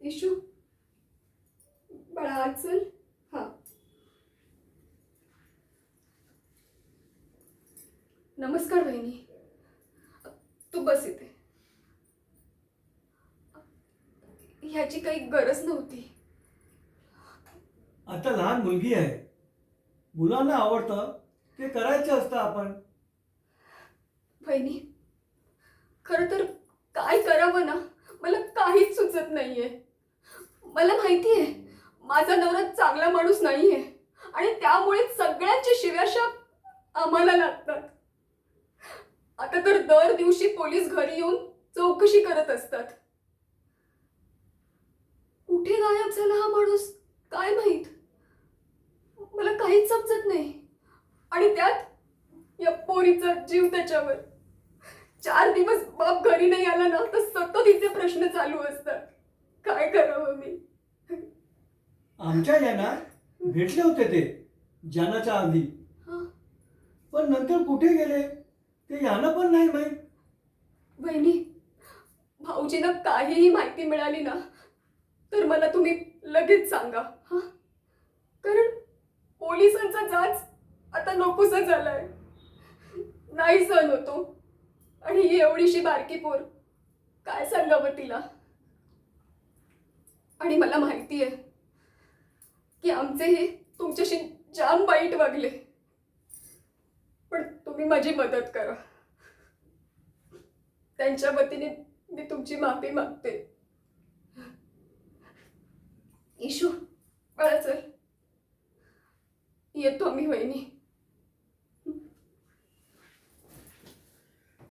Issue बाळा आत चल. हा, नमस्कार वहिनी. तू बस इथे. ह्याची काही गरज नव्हती. आता लहान मुलगी आहे, मुलांना आवडतं ते करायचं असतं आपण. वहिनी, खरं तर काय करावं ना मला काहीच सुचत नाहीये. मला माहितीये माझा नवरा चांगला माणूस नाहीये आणि त्यामुळे सगळ्यांच्या शिव्याशाप आम्हाला लागतात. आता तर दर दिवशी पोलीस घरी येऊन चौकशी करत असतात. कुठे गायब झाला हा माणूस काय माहित. मला काहीच समजत नाही. आणि त्यात या पोरीचा जीव त्याच्यावर. 4 दिवस बाप घरी नाही आला ना तर सतत तिचे प्रश्न चालू असतात. काय करावं मी. आमच्या याना भेटले होते ते जानाच्या आधी, हा, पण नंतर कुठे गेले ते याना पण नाही माहीत. वहिनी, भाऊजींना काहीही माहिती मिळाली ना तर मला तुम्ही लगेच सांगा. हा, कारण पोलिसांचा जाच आता नकोसा झालाय. नाही सहन होतो. आणि ही एवढीशी बारकी पोर, काय सांगावं तिला. आणि मला माहिती आहे की आमचे हे तुमच्याशी जाम वाईट वागले, पण तुम्ही माझी मदत करा. त्यांच्या वतीने मी तुमची माफी मागते. इशू बाळा चल, येतो मी वहिनी.